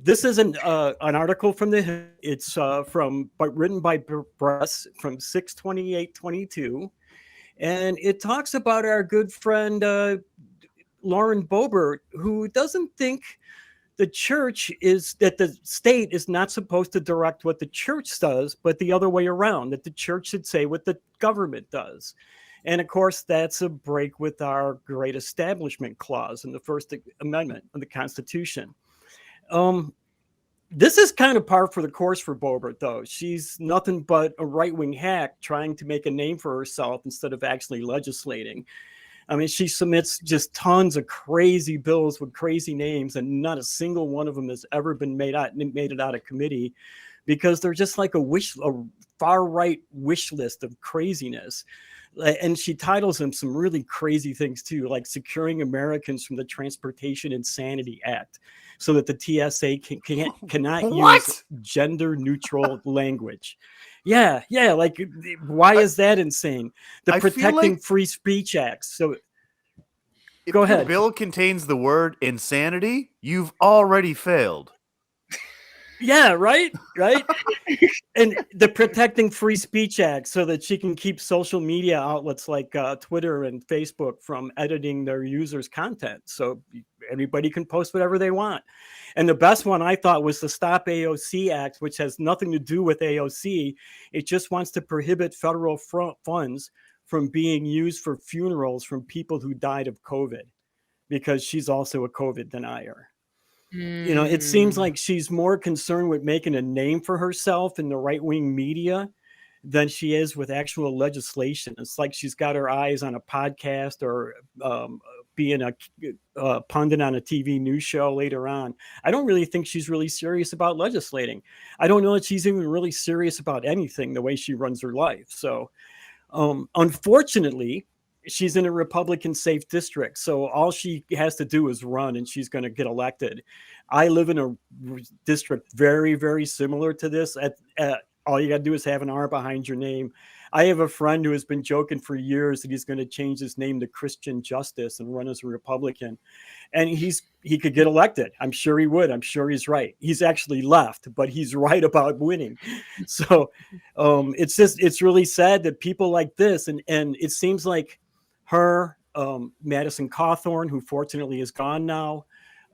this is an article from it's written by Press from 6/28/22, and it talks about our good friend Lauren Bobert, who doesn't think the state is not supposed to direct what the church does, but the other way around, that the church should say what the government does. And of course, that's a break with our great establishment clause in the First Amendment of the Constitution. This is kind of par for the course for Bobert, though. She's nothing but a right-wing hack trying to make a name for herself instead of actually legislating. I mean, she submits just tons of crazy bills with crazy names, and not a single one of them has ever been made it out of committee, because they're just like a far-right wish list of craziness. And she titles them some really crazy things too, like securing Americans from the Transportation Insanity Act, so that the TSA cannot use gender-neutral language. Yeah. Like, why is that insane? The Protecting Free Speech Act. So, go ahead. If the bill contains the word insanity, you've already failed. Yeah, right. And the Protecting Free Speech Act, so that she can keep social media outlets like Twitter and Facebook from editing their users' content, so everybody can post whatever they want. And the best one I thought was the Stop AOC Act, which has nothing to do with AOC. It just wants to prohibit federal funds from being used for funerals from people who died of COVID, because she's also a COVID denier. You know, it seems like she's more concerned with making a name for herself in the right-wing media than she is with actual legislation. It's like she's got her eyes on a podcast or being a pundit on a TV news show later on. I don't really think she's really serious about legislating. I don't know that she's even really serious about anything the way she runs her life. So, unfortunately, she's in a Republican safe district, so all she has to do is run, and she's going to get elected. I live in a district very, very similar to this. All you got to do is have an R behind your name. I have a friend who has been joking for years that he's going to change his name to Christian Justice and run as a Republican, and he could get elected. I'm sure he would. I'm sure he's right. He's actually left, but he's right about winning. So it's really sad that people like this, and it seems like her, Madison Cawthorn, who fortunately is gone now,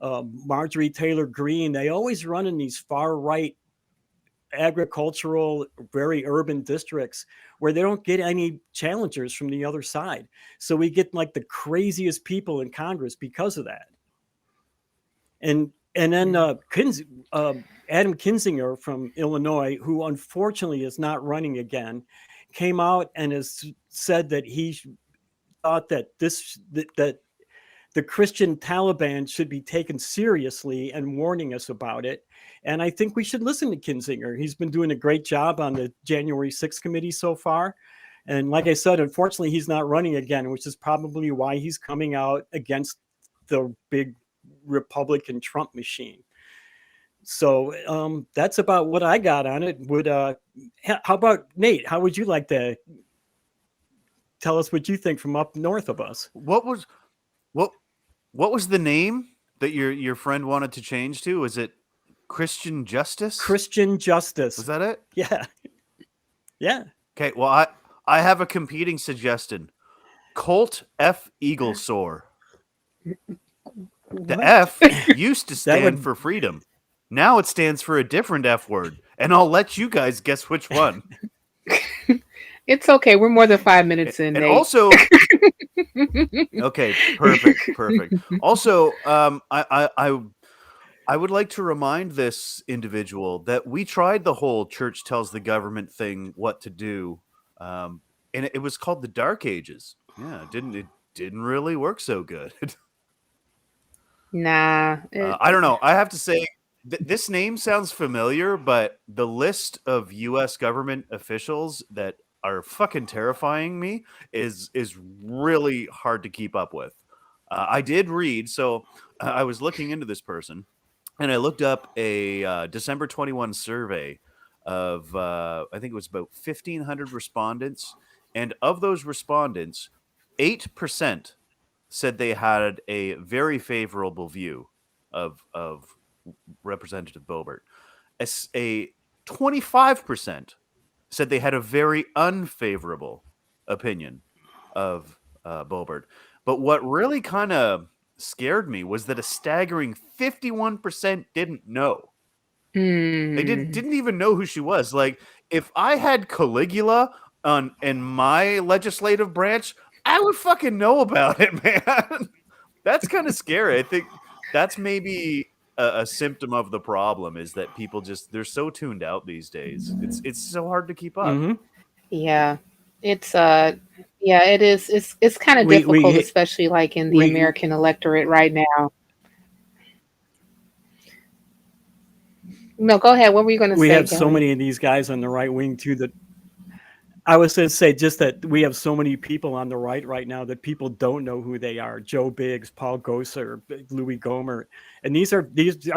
Marjorie Taylor Greene, they always run in these far right agricultural, very urban districts where they don't get any challengers from the other side. So we get like the craziest people in Congress because of that. And then Adam Kinzinger from Illinois, who unfortunately is not running again, came out and has said that he thought that the Christian Taliban should be taken seriously, and warning us about it. And I think we should listen to Kinzinger. He's been doing a great job on the January 6th committee so far. And like I said, unfortunately, he's not running again, which is probably why he's coming out against the big Republican Trump machine. So that's about what I got on it. How about Nate? How would you like to tell us what you think from up north of us? What was the name that your friend wanted to change to? Was it Christian Justice? Christian Justice. Was that it? Yeah. Yeah. Okay, well, I have a competing suggestion. Colt F. Eaglesore. The F used to stand for freedom. Now it stands for a different F word. And I'll let you guys guess which one. It's okay. We're more than 5 minutes in. And also, okay, perfect. Also, I would like to remind this individual that we tried the whole church tells the government thing, what to do, and it was called the Dark Ages. Yeah, it didn't really work so good. Nah, I don't know. I have to say, this name sounds familiar, but the list of U.S. government officials that are fucking terrifying me is really hard to keep up with. I did read, so I was looking into this person, and I looked up a December 21 survey of, I think it was about 1,500 respondents, and of those respondents, 8% said they had a very favorable view of Representative Bobert. A 25% said they had a very unfavorable opinion of Bobert. But what really kind of scared me was that a staggering 51% didn't know. They Hmm. didn't even know who she was. Like, if I had Caligula on in my legislative branch, I would fucking know about it, man. That's kind of scary. I think that's maybe a symptom of the problem is that people just they're so tuned out these days. It's so hard to keep up. Hmm. Yeah. It's yeah, it is. It's kind of We difficult, we especially like in the we American electorate right now. No, go ahead. What were you going to we say, have so Kelly? many of these guys on the right wing too that I was going to say just that we have so many people on the right now that people don't know who they are. Joe Biggs, Paul Gosar, Louis Gohmert, and these are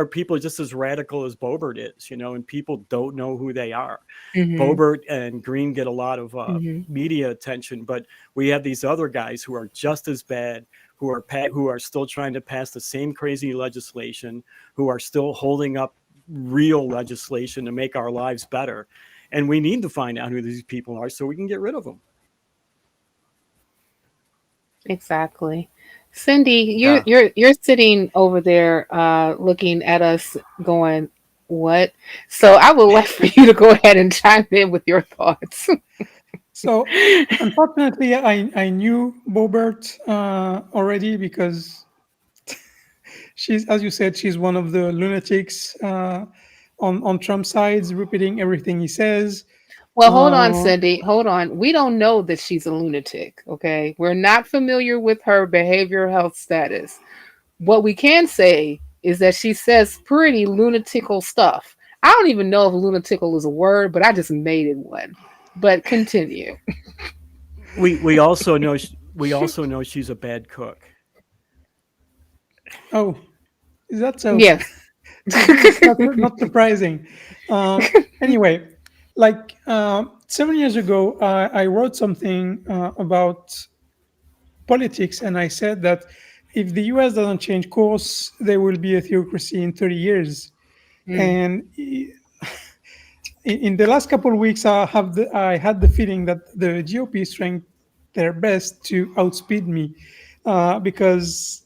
people just as radical as Bobert is, and people don't know who they are. Mm-hmm. Bobert and Green get a lot of Mm-hmm. media attention, but we have these other guys who are just as bad, who are still trying to pass the same crazy legislation, who are still holding up real legislation to make our lives better. And we need to find out who these people are so we can get rid of them. Exactly. Cindy, you're Yeah. you're you're sitting over there looking at us going, "What?" So I would like for you to go ahead and chime in with your thoughts. So unfortunately, I knew Bobert already because she's, as you said, she's one of the lunatics on Trump's sides, repeating everything he says. Well, hold on, Uh, Cindy. Hold on. We don't know that she's a lunatic, okay? We're not familiar with her behavioral health status. What we can say is that she says pretty lunatical stuff. I don't even know if lunatical is a word, but I just made it one. But continue. We also know she's a bad cook. oh, is that so? Yes. It's not surprising. Anyway, like 7 years ago, I wrote something about politics, and I said that if the US doesn't change course, there will be a theocracy in 30 years. Mm, And in the last couple of weeks, I had the feeling that the GOP is trying their best to outspeed me, because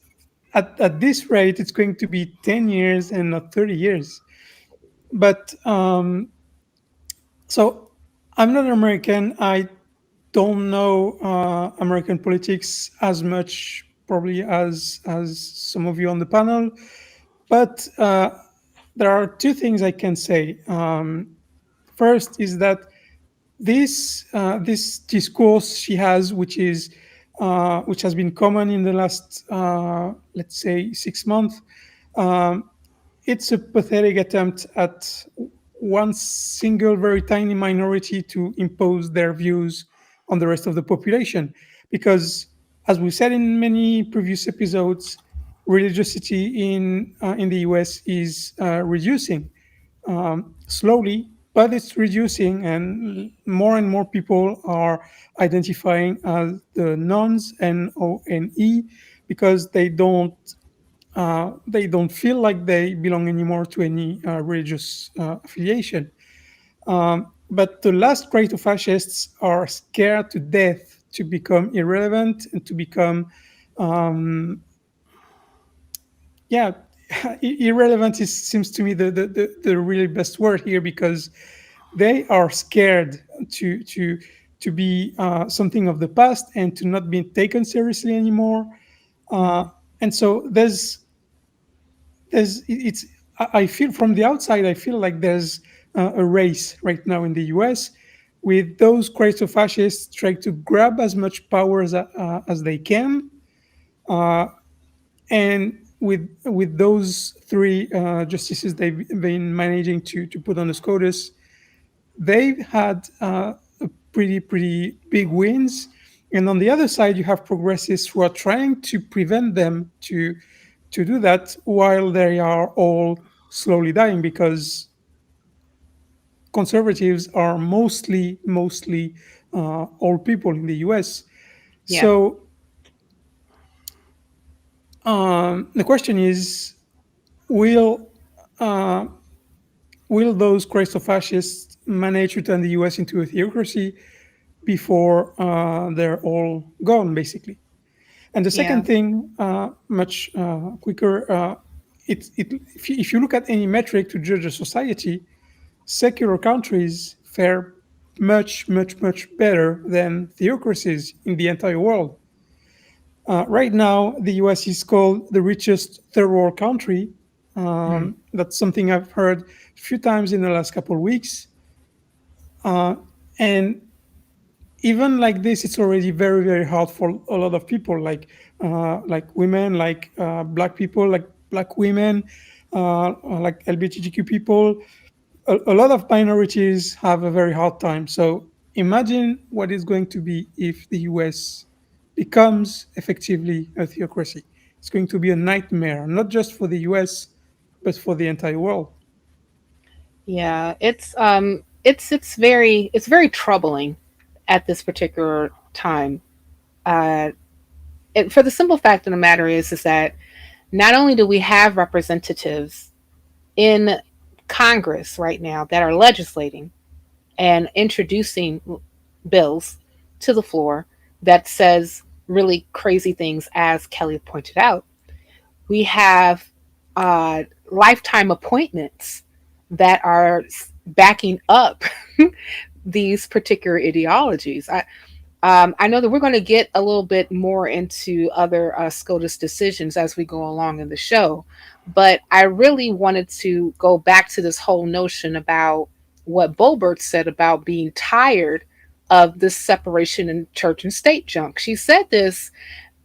at this rate, it's going to be 10 years and not 30 years. But so I'm not American. I don't know American politics as much, probably as some of you on the panel. But there are two things I can say. First is that this discourse she has, which has been common in the last let's say 6 months, um, it's a pathetic attempt at one single very tiny minority to impose their views on the rest of the population. Because, as we said in many previous episodes, religiosity in the US is reducing, slowly, but it's reducing, and more people are identifying as the nuns and ONE because they don't feel like they belong anymore to any religious affiliation. But the last grade of fascists are scared to death to become irrelevant and to become, um, yeah, irrelevant seems to me the really best word here, because they are scared to be something of the past and to not be taken seriously anymore. Uh, and so it's I feel from the outside, I feel like there's a race right now in the US with those crazy fascists trying to grab as much power as they can, uh, and with those three justices they've been managing to put on the SCOTUS, they've had pretty big wins. And on the other side, you have progressives who are trying to prevent them to do that, while they are all slowly dying, because conservatives are mostly old people in the US. yeah. So the question is, will uh, will those Christofascists manage to turn the US into a theocracy before they're all gone, basically? And the Yeah. second thing, much quicker, if you look at any metric to judge a society, secular countries fare much, much, much better than theocracies in the entire world. Right now, the US is called the richest third world country. That's something I've heard a few times in the last couple of weeks. And even like this, it's already very, very hard for a lot of people, like women, like black people, like black women, like LGBTQ people. A lot of minorities have a very hard time. So imagine what it's going to be if the US becomes effectively a theocracy. It's going to be a nightmare, not just for the US, but for the entire world. Yeah, it's very troubling at this particular time. Uh, for the simple fact of the matter is that not only do we have representatives in Congress right now that are legislating and introducing bills to the floor that says really crazy things, as Kelley pointed out. We have lifetime appointments that are backing up these particular ideologies. I know that we're going to get a little bit more into other SCOTUS decisions as we go along in the show, but I really wanted to go back to this whole notion about what Bobert said about being tired of this separation in church and state junk. She said this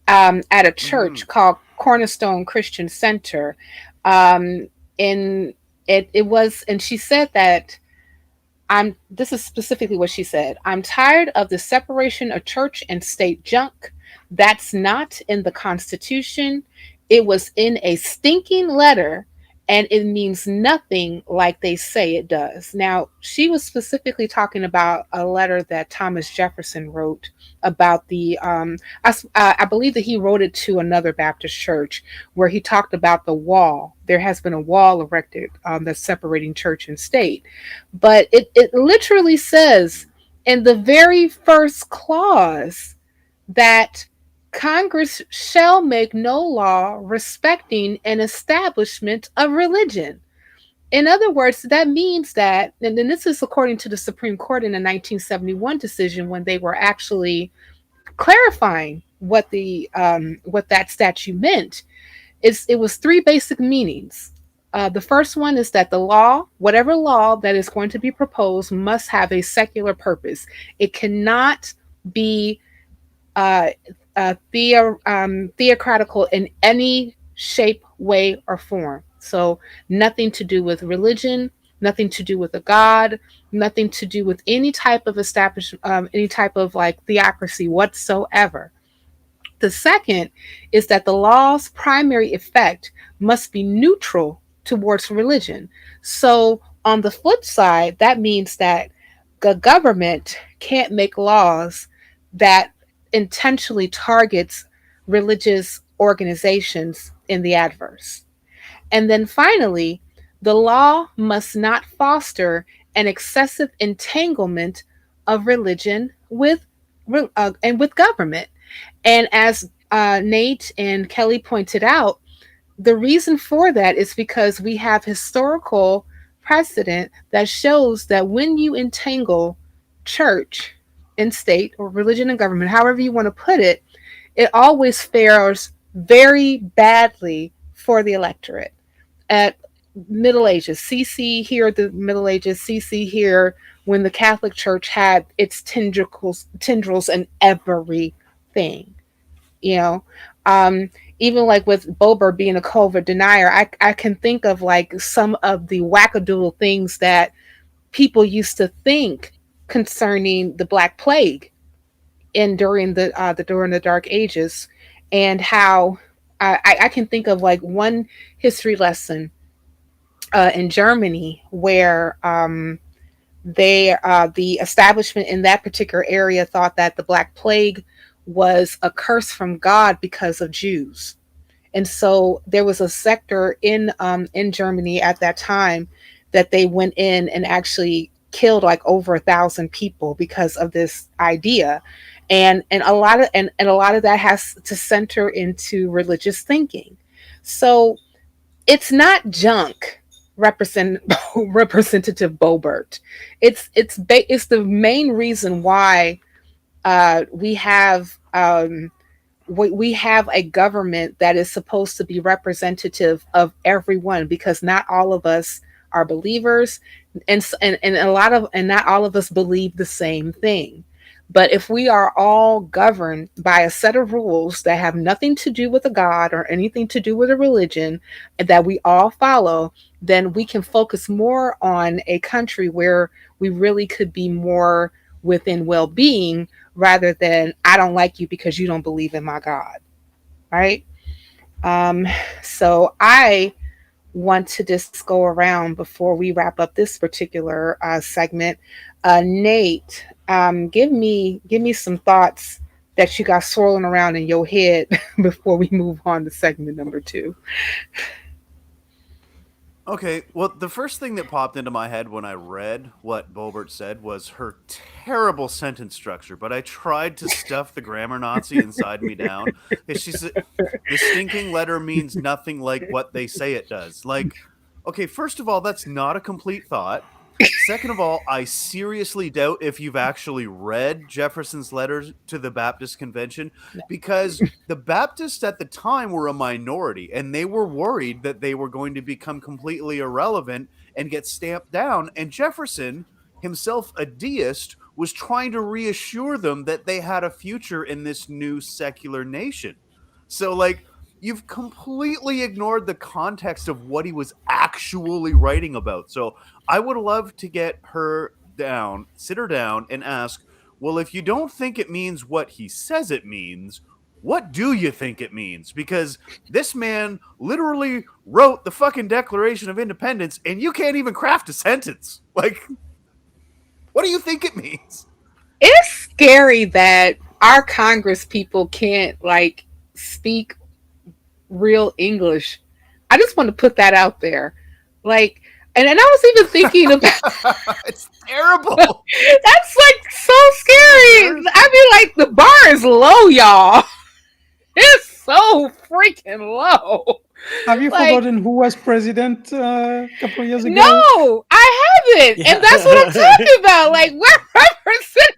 at a church called Cornerstone Christian Center. In it was, and she said that this is specifically what she said. I'm tired of the separation of church and state junk. That's not in the Constitution. It was in a stinking letter, and it means nothing like they say it does. Now, she was specifically talking about a letter that Thomas Jefferson wrote about I believe that he wrote it to another Baptist church where he talked about the wall. There has been a wall erected that's separating church and state. But it literally says in the very first clause that Congress shall make no law respecting an establishment of religion. In other words, that means that, and then this is according to the Supreme Court in a 1971 decision when they were actually clarifying what that statute meant. It was three basic meanings. The first one is that the law, whatever law that is going to be proposed, must have a secular purpose. It cannot be theocratical in any shape, way, or form. So nothing to do with religion, nothing to do with a god, nothing to do with any type of any type of like theocracy whatsoever. The second is that the law's primary effect must be neutral towards religion. So on the flip side, that means that the government can't make laws that intentionally targets religious organizations in the adverse. And then finally, the law must not foster an excessive entanglement of religion with and with government. And as Nate and Kelley pointed out, the reason for that is because we have historical precedent that shows that when you entangle church and state or religion and government, however you want to put it, it always fares very badly for the electorate. At Middle Ages, CC here at the Middle Ages, CC here when the Catholic Church had its tendrils and everything, you know. Even like with Bobert being a COVID denier, I can think of like some of the wackadoodle things that people used to think concerning the Black Plague during the Dark Ages, and how I can think of like one history lesson in Germany where the establishment in that particular area thought that the Black Plague was a curse from God because of Jews. And so there was a sector in Germany at that time that they went in and actually killed like over 1,000 people because of this idea. And a lot of and a lot of that has to center into religious thinking. So it's not junk, representative Bobert. It's the main reason why we have we have a government that is supposed to be representative of everyone, because not all of us are believers, and a lot of and not all of us believe the same thing. But if we are all governed by a set of rules that have nothing to do with a God or anything to do with a religion, and that we all follow, then we can focus more on a country where we really could be more within well-being, rather than I don't like you because you don't believe in my God, right? So I want to just go around before we wrap up this particular segment. Nate, give me some thoughts that you got swirling around in your head before we move on to segment number 2. Okay, well, the first thing that popped into my head when I read what Bobert said was her terrible sentence structure, but I tried to stuff the grammar Nazi inside me down. She said, the stinking letter means nothing like what they say it does. Like, okay, first of all, that's not a complete thought. Second of all, I seriously doubt if you've actually read Jefferson's letters to the Baptist Convention, because the Baptists at the time were a minority, and they were worried that they were going to become completely irrelevant and get stamped down. And Jefferson, himself a deist, was trying to reassure them that they had a future in this new secular nation. So, like, you've completely ignored the context of what he was actually writing about. So I would love to get her down, sit her down, and ask, well, if you don't think it means what he says it means, what do you think it means? Because this man literally wrote the fucking Declaration of Independence, and you can't even craft a sentence. Like, what do you think it means? It's scary that our Congress people can't, like, speak real English. I just want to put that out there. Like, and I was even thinking about it's terrible. That's like so scary. I mean, like, the bar is low, y'all. It's so freaking low. Have you forgotten who was president a couple of years ago? No, I haven't. Yeah. And that's what I'm talking about. Like, we're representing.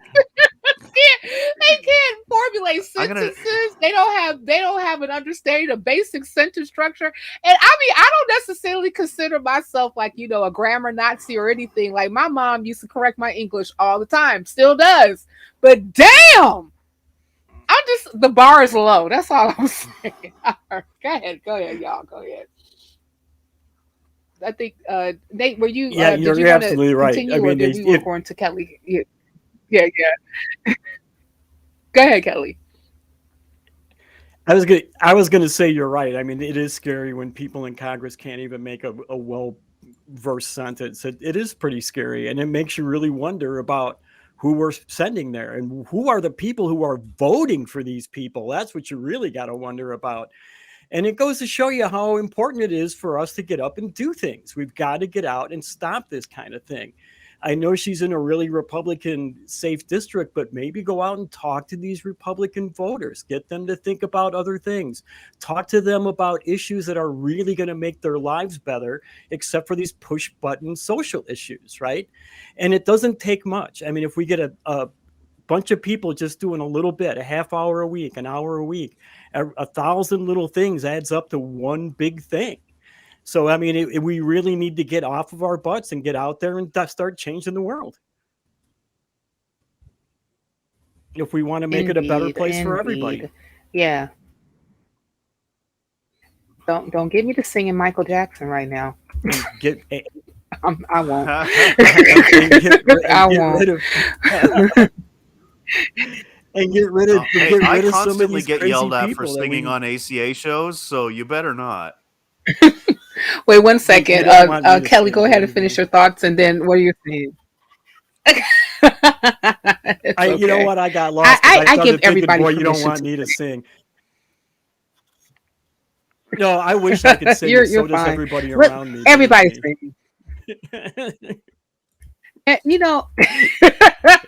They can't formulate sentences. They don't have an understanding of basic sentence structure. And I mean, I don't necessarily consider myself like, you know, a grammar Nazi or anything. Like, my mom used to correct my English all the time, still does. But damn, the bar is low. That's all I'm saying. Right. Go ahead, y'all. Go ahead. I think Nate, were you? Yeah, you're absolutely right. I mean, we were going to Kelley. Yeah. Go ahead, Kelley. I was gonna say you're right. I mean, it is scary when people in Congress can't even make a well-versed sentence. It is pretty scary, and it makes you really wonder about who we're sending there and who are the people who are voting for these people. That's what you really got to wonder about. And it goes to show you how important it is for us to get up and do things. We've got to get out and stop this kind of thing. I know she's in a really Republican safe district, but maybe go out and talk to these Republican voters, get them to think about other things, talk to them about issues that are really going to make their lives better, except for these push button social issues, right? And it doesn't take much. I mean, if we get a bunch of people just doing a little bit, a half hour a week, an hour a week, 1,000 little things adds up to one big thing. So, I mean, we really need to get off of our butts and get out there and start changing the world. If we want to make it a better place for everybody. Yeah. Don't get me to singing Michael Jackson right now. I won't. I won't. And get rid of. I constantly get yelled at for singing on ACA shows, so you better not. Wait 1 second. Kelley, go ahead and finish your thoughts, and then what are you saying? Okay. You know what? I got lost. I give everybody boy, you don't permission want me to sing. No, I wish I could sing. You're So does fine. everybody around me. Everybody's believe singing. me. You know.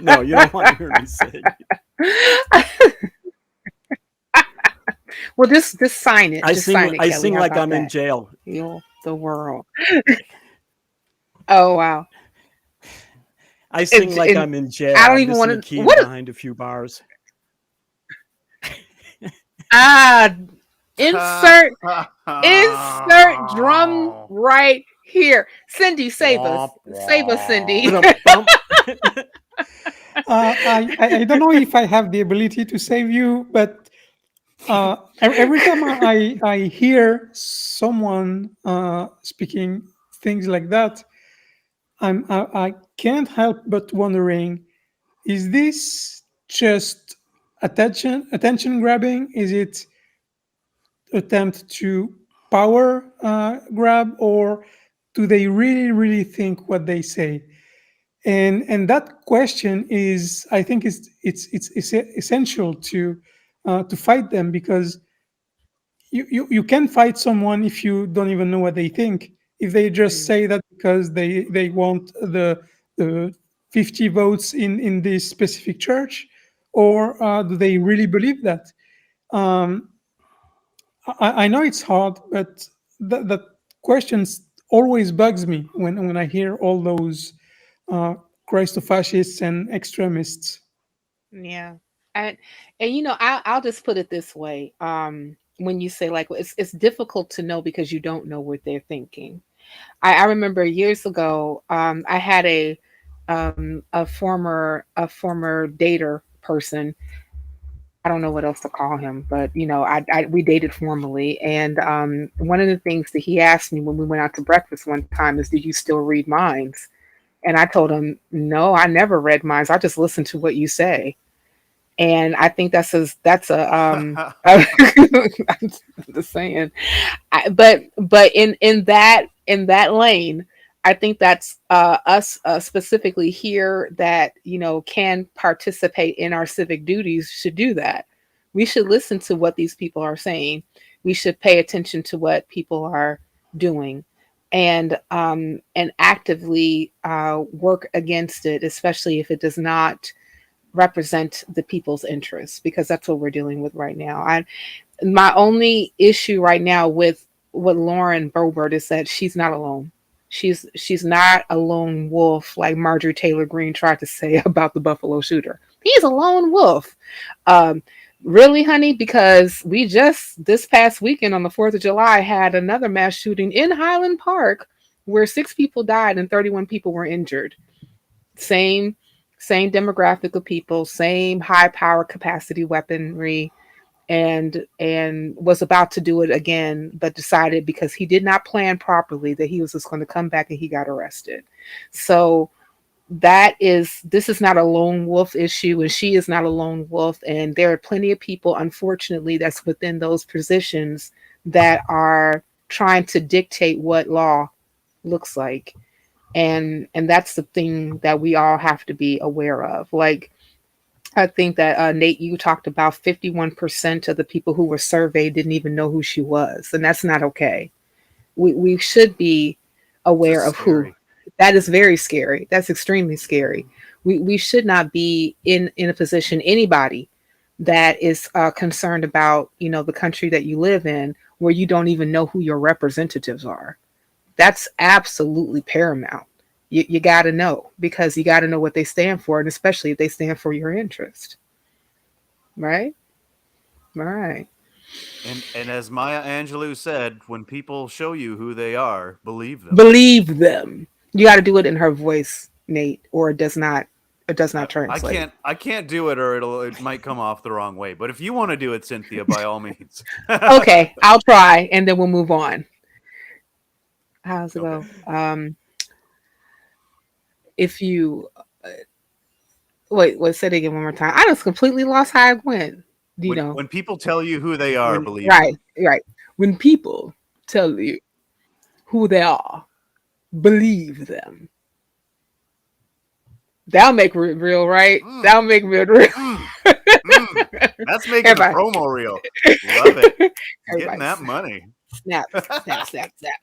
No, you don't want to hear me sing. Well, just sign it. I Just sign it, I Kelley. sing How like about I'm in that? jail. Heal the world. Oh wow. I sing like And I'm in jail. I don't I'm even missing want the to. key What? behind a few bars. Insert drum right here. Cindy, save us. Save us, Cindy. Ba-dum-bum. I don't know if I have the ability to save you, but every time I hear someone speaking things like that, I can't help but wondering: is this just attention grabbing? Is it attempt to power grab, or do they really think what they say? And that question is, I think, it's essential to fight them, because you can fight someone if you don't even know what they think. If they just say that because they want the 50 votes in this specific church, or do they really believe that? um, I know it's hard, but that question always bugs me when I hear all those uh, Christofascists and extremists. Yeah. And you know, I'll just put it this way. When you say like it's difficult to know because you don't know what they're thinking. I remember years ago, I had a former dater person. I don't know what else to call him, but you know, we dated formally, and one of the things that he asked me when we went out to breakfast one time is, "Do you still read minds?" And I told him, "No, I never read minds. I just listen to what you say." And I think I'm just saying. But in that lane, I think that's us specifically here that can participate in our civic duties should do that. We should listen to what these people are saying. We should pay attention to what people are doing, and actively work against it, especially if it does not represent the people's interests, because that's what we're dealing with right now. My only issue right now with what Lauren Bobert is that she's not alone. She's not a lone wolf like Marjorie Taylor Greene tried to say about the Buffalo shooter. He's a lone wolf. Um, really, honey? Because we just this past weekend on the 4th of July had another mass shooting in Highland Park where 6 people died and 31 people were injured. Same demographic of people, same high power capacity weaponry, and was about to do it again, but decided because he did not plan properly that he was just going to come back, and he got arrested. So this is not a lone wolf issue, and she is not a lone wolf, and there are plenty of people, unfortunately, that's within those positions that are trying to dictate what law looks like. And that's the thing that we all have to be aware of. Like, I think that Nate, you talked about 51% of the people who were surveyed didn't even know who she was, and that's not okay. We should be aware of who. That is very scary. That's extremely scary. We should not be in a position, anybody that is concerned about the country that you live in, where you don't even know who your representatives are. That's absolutely paramount. You got to know, because you got to know what they stand for, and especially if they stand for your interest. Right? All right. And as Maya Angelou said, when people show you who they are, believe them. Believe them. You got to do it in her voice, Nate, or it does not translate. I can't do it, or it might come off the wrong way. But if you want to do it, Cynthia, by all means. Okay, I'll try, and then we'll move on. How's it go? If you wait, say it again one more time. I just completely lost how I went. When people tell you who they are, believe them. Right. When people tell you who they are, believe them. That'll make it real, right? That'll make it real. That's making a promo reel. Love it. Getting that money. Snap, snap, snap, snap.